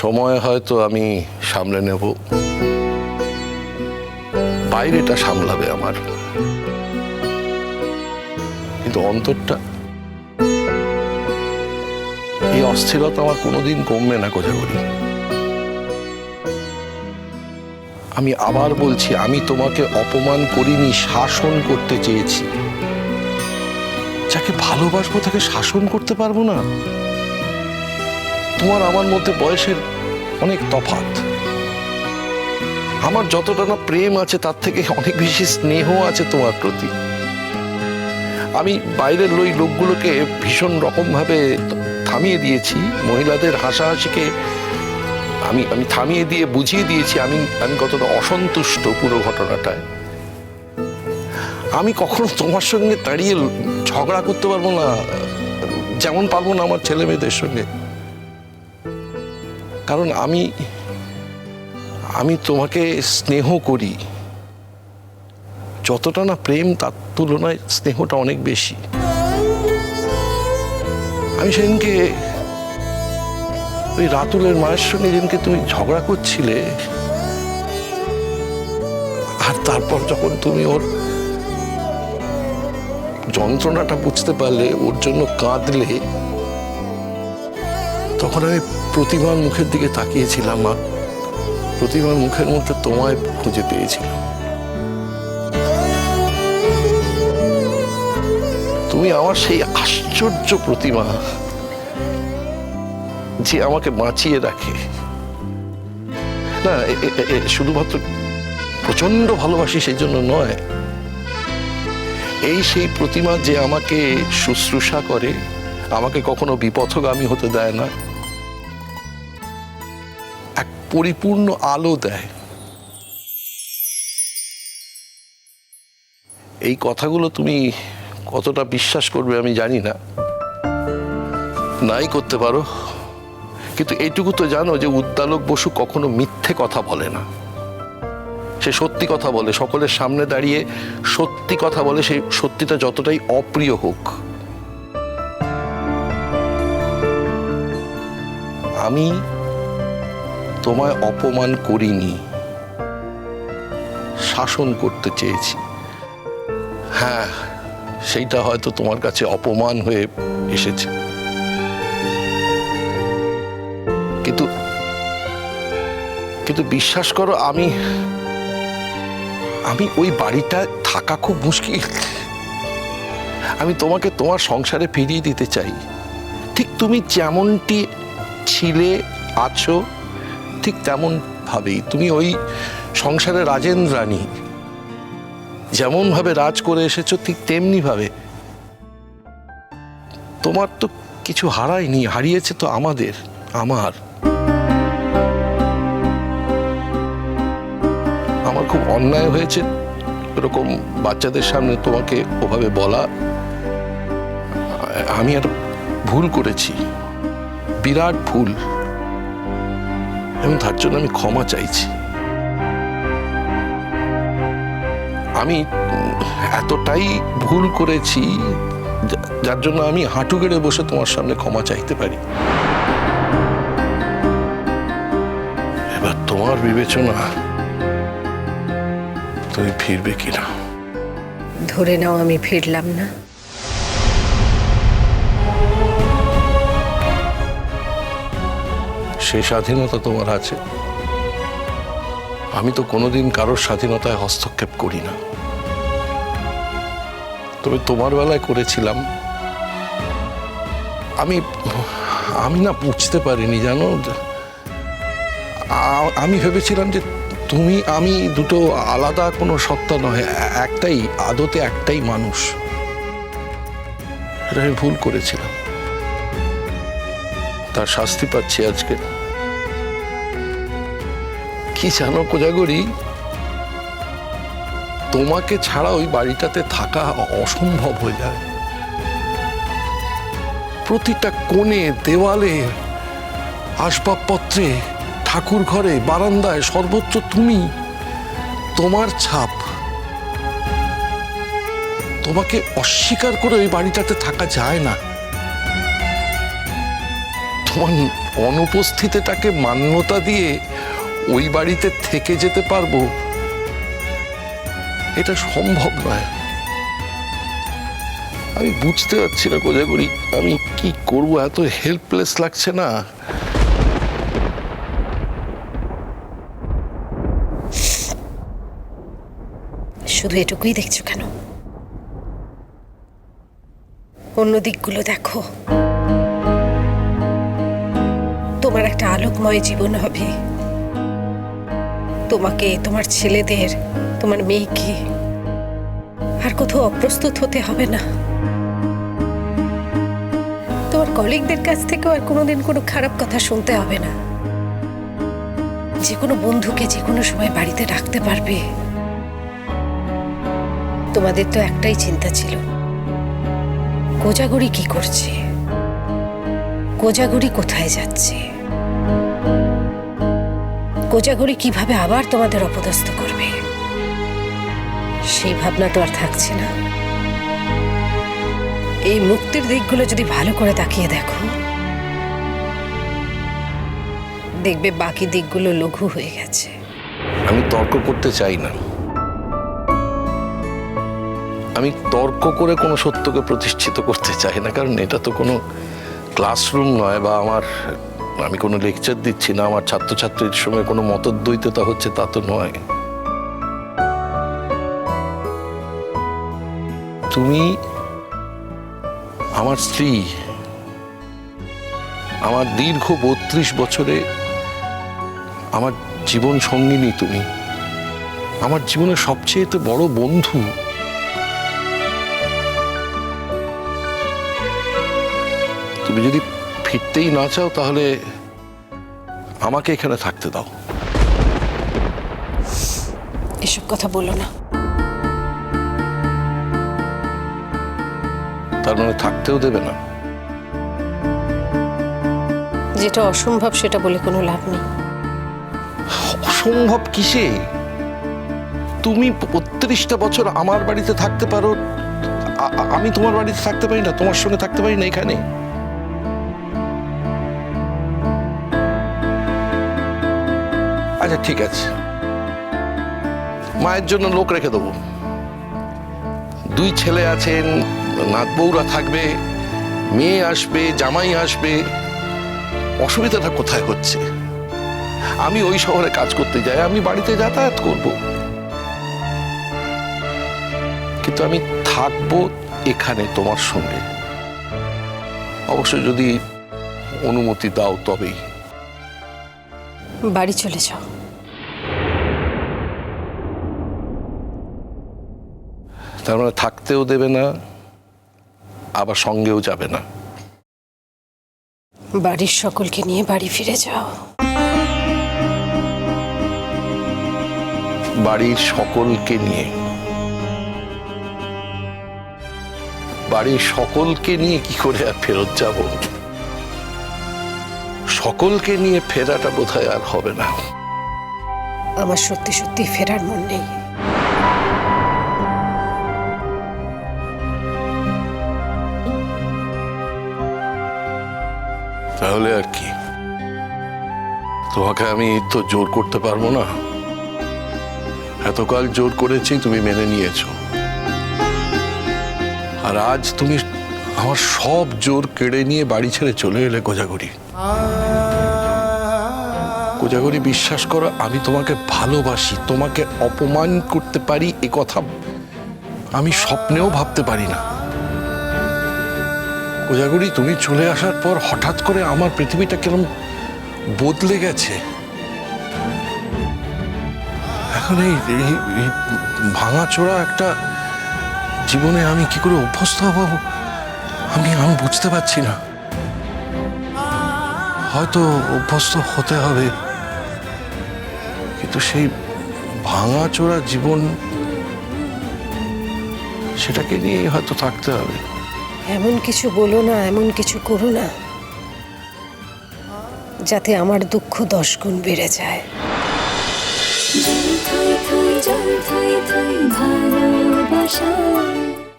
সময় হয়তো আমি সামলে নেব, বাইরেটা সামলাবে আমার, কিন্তু অন্তরটা, এই অস্থিরতা আমার কোনোদিন কমবে না কোজাগরী। আমি আবার বলছি, আমি তোমাকে অপমান করিনি, শাসন করতে চেয়েছি। যাকে ভালোবাসবো তাকে শাসন করতে পারবো না? তোমার আমার মধ্যে বয়সের অনেক তফাৎ। আমার যতটা না প্রেম আছে তার থেকে অনেক বেশি স্নেহ আছে তোমার প্রতি। আমি বাইরের ওই লোকগুলোকে ভীষণ রকম ভাবে থামিয়ে দিয়েছি, মহিলাদের হাসাহাসিকে আমি আমি থামিয়ে দিয়ে বুঝিয়ে দিয়েছি আমি আমি কতটা অসন্তুষ্ট পুরো ঘটনাটায়। আমি কখনো তোমার সঙ্গে দাঁড়িয়ে ঝগড়া করতে পারবো না, যেমন পারবো না আমার ছেলে মেয়েদের সঙ্গে। কারণ আমি আমি তোমাকে স্নেহ করি, যতটা না প্রেম তার তুলনায় স্নেহটা অনেক বেশি। আমি সেদিনকে ওই রাতুলের মায়ের সঙ্গে যেদিনকে তুমি ঝগড়া করছিলে, আর তারপর যখন তুমি ওর যন্ত্রণাটা বুঝতে পারলে, ওর জন্য কাঁদলে, তখন আমি প্রতিমার মুখের দিকে তাকিয়েছিলাম আর প্রতিমার মুখের মধ্যে তোমায় খুঁজে পেয়েছিলাম। তুমি আমার সেই আশ্চর্য প্রতিমা যে আমাকে বাঁচিয়ে রাখে। না, শুধুমাত্র প্রচন্ড ভালোবাসি সেই জন্য নয়, এই সেই প্রতিমা যে আমাকে শুশ্রূষা করে, আমাকে কখনো বিপথগামী হতে দেয় না, এক পরিপূর্ণ আলো দেয়। এই কথাগুলো তুমি কতটা বিশ্বাস করবে আমি জানি না, নাই করতে পারো, কিন্তু এইটুকু তো জানো যে উদ্দালক বসু কখনো মিথ্যে কথা বলে না। সে সত্যি কথা বলে, সকলের সামনে দাঁড়িয়ে সত্যি কথা বলে, সেই সত্যিটা যতটাই অপ্রিয় হোক। আমি তোমায় অপমান করিনি, শাসন করতে চেয়েছি। হ্যাঁ, সেইটা হয়তো তোমার কাছে অপমান হয়ে এসেছে, কিন্তু কিন্তু বিশ্বাস করো, আমি ওই বাড়িটায় থাকা খুব মুশকিল। আমি তোমাকে তোমার সংসারে ফিরিয়ে দিতে চাই, ঠিক তুমি যেমনটি ছিলে আছো ঠিক তেমন ভাবেই। তুমি ওই সংসারে রাজেন্দ্র রানী, যেমন ভাবে রাজ করে এসেছো ঠিক তেমনি ভাবে। তোমার তো কিছু হারায়নি, হারিয়েছে তো আমার। আমার খুব অন্যায় হয়েছে এরকম বাচ্চাদের সামনে তোমাকে ওভাবে বলা। আমি একটা ভুল করেছি, বিরাট ভুল, এবং তার জন্য আমি ক্ষমা চাইছি। আমি এতটাই ভুল করেছি যার জন্য আমি হাঁটু গেড়ে বসে তোমার সামনে ক্ষমা চাইতে পারি। এবার তোমার বিবেচনা, তুমি ফিরবে কিনা। ধরে নাও আমি ফিরলাম না। সে স্বাধীনতা তোমার আছে। আমি তো কোনোদিন কারোর স্বাধীনতায় হস্তক্ষেপ করি না, তবে তোমার বেলায় করেছিলাম। আমি না বুঝতে পারিনি, জানো, আমি ভেবেছিলাম যে তুমি আমি দুটো আলাদা কোনো সত্তা নয়, একটাই, আদতে একটাই মানুষ। এটা আমি ভুল করেছিলাম, তার শাস্তি পাচ্ছি আজকে। কি জানো কোজাগরী, তোমাকে ছাড়া ওই বাড়িটাতে থাকা অসম্ভব হয়ে যায়। প্রতিটা কোণে, দেওয়ালে, আসবাবপত্রে, ঠাকুর ঘরে, বারান্দায়, সর্বত্র তুমি, তোমার ছাপ। তোমাকে অস্বীকার করে ওই বাড়িটাতে থাকা যায় না। তোমার অনুপস্থিতিটাকে মান্যতা দিয়ে ওই বাড়িতে থেকে যেতে পারবো এটা সম্ভব নয়। আমি বুঝতে পারছি না কোজাগরি, আমি কি করব, এত হেল্পলেস লাগছে না। শুধু এটুকুই দেখছো কেন? অন্য দিকগুলো দেখো। তোমার একটা আলোকময় জীবন হবে, তোমাকে, তোমার ছেলেদের, তোমার মেয়েকে আর কোথাও অপ্রস্তুত হতে হবে না। তোমার কলিগদের কাছ থেকেও আর কোনোদিন কোনো খারাপ কথা শুনতে হবে না। যে কোনো বন্ধুকে যে কোনো সময় বাড়িতে রাখতে পারবে। তোমাদের তো একটাই চিন্তা ছিল, কোজাগরি কি করছে, কোজাগরি কোথায় যাচ্ছে, কোজাগরি কিভাবে আবার তোমাদের অপদস্থ করবে। সেই ভাবনা তো আর থাকছে না। এই মুক্তির দিকগুলো যদি ভালো করে তাকিয়ে দেখো, দেখবে বাকি দিকগুলো লঘু হয়ে গেছে। আমি তর্ক করতে চাই না, আমি তর্ক করে কোনো সত্যকে প্রতিষ্ঠিত করতে চাই না, কারণ এটা তো কোনো ক্লাসরুম নয়, বা আমি কোনো লেকচার দিচ্ছি না, আমার ছাত্রছাত্রীর সঙ্গে কোনো মতদ্বৈততা হচ্ছে তা তো নয়। তুমি আমার স্ত্রী, আমার দীর্ঘ 32 বছরে আমার জীবন সঙ্গিনী, তুমি আমার জীবনের সবচেয়ে বড় বন্ধু। তুমি যদি ফিরতেই না চাও তাহলে আমাকে এখানে থাকতে দাও। এসব কথা বলো না। তার মানে থাকতেও দেবে না? যেটা অসম্ভব সেটা বলে কোনো লাভ নেই। অসম্ভব কিসে? তুমি 32টা বছর আমার বাড়িতে থাকতে পারো, আমি তোমার বাড়িতে থাকতে পারি না, তোমার সঙ্গে থাকতে পারি না এখানে। আচ্ছা ঠিক আছে, মায়ের জন্য লোক রেখে দেবো, 2 ছেলে আছেন, নাত বউরা থাকবে, মেয়ে আসবে, জামাই আসবে, অসুবিধাটা কোথায় হচ্ছে? আমি ওই শহরে কাজ করতে যাই, আমি বাড়িতে যাতায়াত করব, কিন্তু আমি থাকবো এখানে তোমার সঙ্গে। অবশ্য যদি অনুমতি দাও তবেই। বাড়ি চলে যাও। তার মানে থাকতেও দেবে না, আবার সঙ্গেও যাবে না? বাড়ির সকলকে নিয়ে বাড়ি ফিরে যাও। বাড়ির সকলকে নিয়ে? বাড়ির সকলকে নিয়ে কি করে আর ফেরত যাব? সকলকে নিয়ে ফেরাটা বোধহয় আর হবে না। আমার সত্যি সত্যি ফেরার মন নেই। তাহলে আর কি, তোমাকে আমি তো জোর করতে পারবো না। এতকাল জোর করেছি, তুমি মেনে নিয়েছো, আর আজ তুমি আমার সব জোর কেড়ে নিয়ে বাড়ি ছেড়ে চলে এলে। কোজাগরি, কোজাগরি, বিশ্বাস করো, আমি তোমাকে ভালোবাসি, তোমাকে অপমান করতে পারি এ কথা আমি স্বপ্নেও ভাবতে পারি না। কোজাগরি, তুমি চলে আসার পর হঠাৎ করে আমার পৃথিবীটা কিরকম বদলে গেছে। এখন এই ভাঙাচোরা একটা জীবনে আমি কি করে অভ্যস্ত হব আমি বুঝতে পারছি না। হয়তো অভ্যস্ত হতে হবে, কিন্তু সেই ভাঙাচোরা জীবন, সেটাকে নিয়ে হয়তো থাকতে হবে। এমন কিছু বলো না, এমন কিছু করো না যাতে আমার দুঃখ 10 গুণ বেড়ে যায়। ভালোবাসা